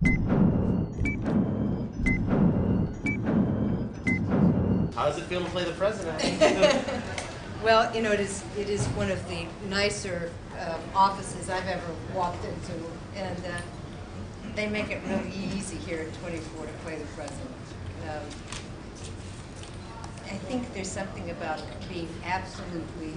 How does it feel to play the president? Well, you know, it is one of the nicer offices I've ever walked into, and they make it really easy here at 24 to play the president. I think there's something about being absolutely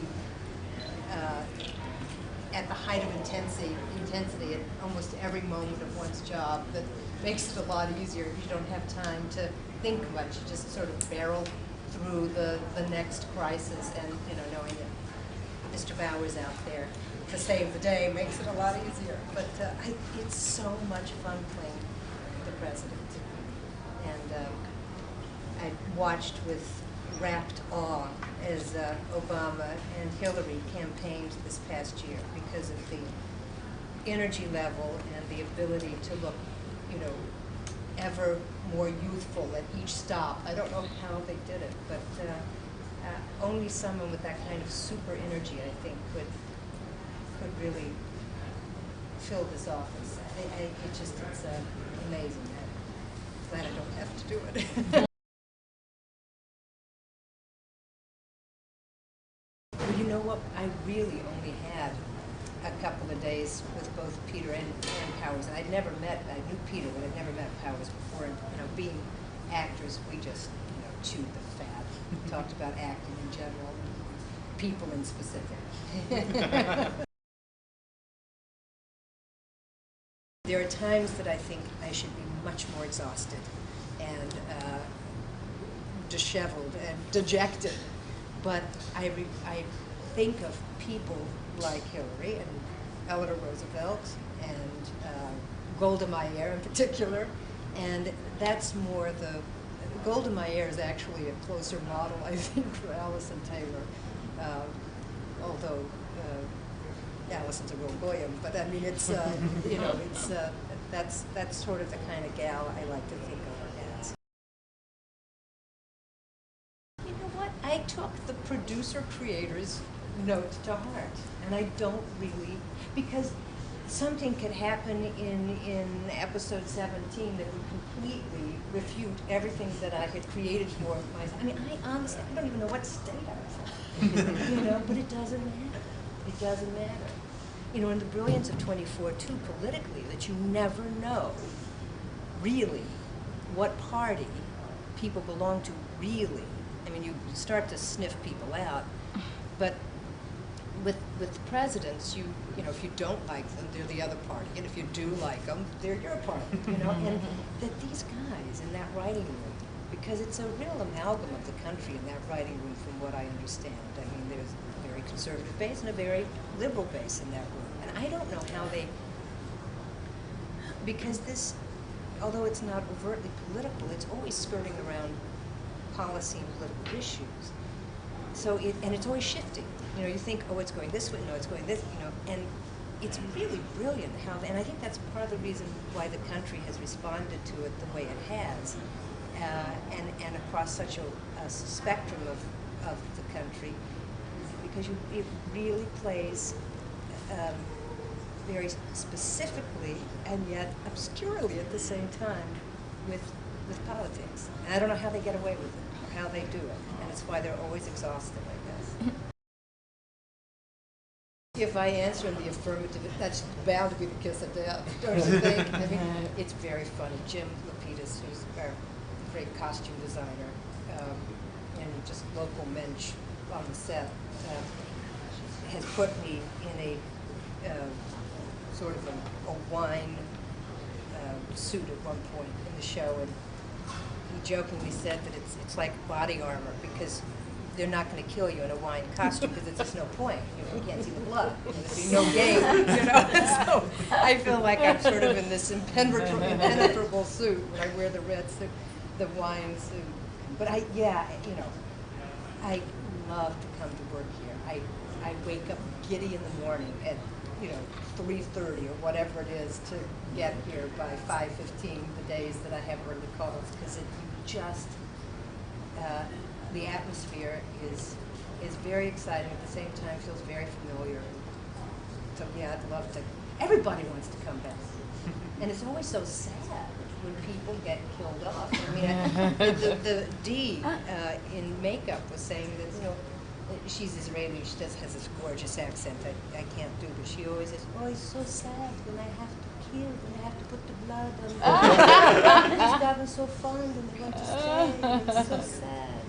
at the height of intensity at almost every moment of one's job that makes it a lot easier if you don't have time to think much. You just sort of barrel through the next crisis, and you know, knowing that Mr. Bauer's out there to save the day makes it a lot easier. But it's so much fun playing the president, and I watched with rapt awe as Obama and Hillary campaigned this past year because of the energy level and the ability to look, you know, ever more youthful at each stop. I don't know how they did it, but only someone with that kind of super energy, I think, could really fill this office. It's amazing. I'm glad I don't have to do it. Well, you know what? I really only had a couple of days with both Peter and Powers. And I knew Peter, but I'd never met Powers before. And, you know, being actors, we just, you know, chewed the fat. Talked about acting in general, people in specific. There are times that I think I should be much more exhausted and disheveled and dejected. But I think of people like Hillary and Eleanor Roosevelt and Golda Meir in particular, and that's more Golda Meir is actually a closer model, I think, for Allison Taylor, although Allison's a real William, but I mean, it's, you know, it's, that's sort of the kind of gal I like to think of her as. You know what? I took the producer-creator's note to heart, and I don't really, because something could happen in episode 17 that would completely refute everything that I had created for myself. I mean, I honestly, I don't even know what state I was in, you know, but it doesn't matter. It doesn't matter. You know, and the brilliance of 24, too, politically, that you never know really what party people belong to, really. I mean, you start to sniff people out, but with presidents, you know, if you don't like them, they're the other party, and if you do like them, they're your party, you know. And that these guys in that writing room, because it's a real amalgam of the country in that writing room, from what I understand. I mean, there's a very conservative base and a very liberal base in that room, and I don't know how they, because this, although it's not overtly political, it's always skirting around policy and political issues. So and it's always shifting. You know, you think, oh, it's going this way, no, it's going this, you know, and it's really brilliant how, and I think that's part of the reason why the country has responded to it the way it has, and across such a spectrum of the country, because it really plays very specifically and yet obscurely at the same time with politics. And I don't know how they get away with it, or how they do it, and it's why they're always exhausted, I guess. If I answer in the affirmative, that's bound to be the kiss of death, don't you think? I mean, it's very funny. Jim Lapidus, who's our great costume designer, and just local mensch on the set, has put me in a sort of a wine suit at one point in the show, and he jokingly said that it's like body armor, because they're not going to kill you in a wine costume, because there's just no point. You know, you can't see the blood. There'd be no gain, you know. So I feel like I'm sort of in this impenetrable suit when I wear the red suit, the wine suit. But yeah, you know, I love to come to work here. I wake up giddy in the morning at, you know, 3:30 or whatever it is to get here by 5:15 the days that I have early calls, because it just the atmosphere is very exciting, at the same time feels very familiar. So yeah, I'd love to. Everybody wants to come back. And it's always so sad when people get killed off. I mean, the Dee in makeup was saying that, you know, she's Israeli, she has this gorgeous accent I can't do, but she always says, oh, it's so sad when I have to kill, when I have to put the blood on the He's gotten so fond and they want to stay, and it's so sad.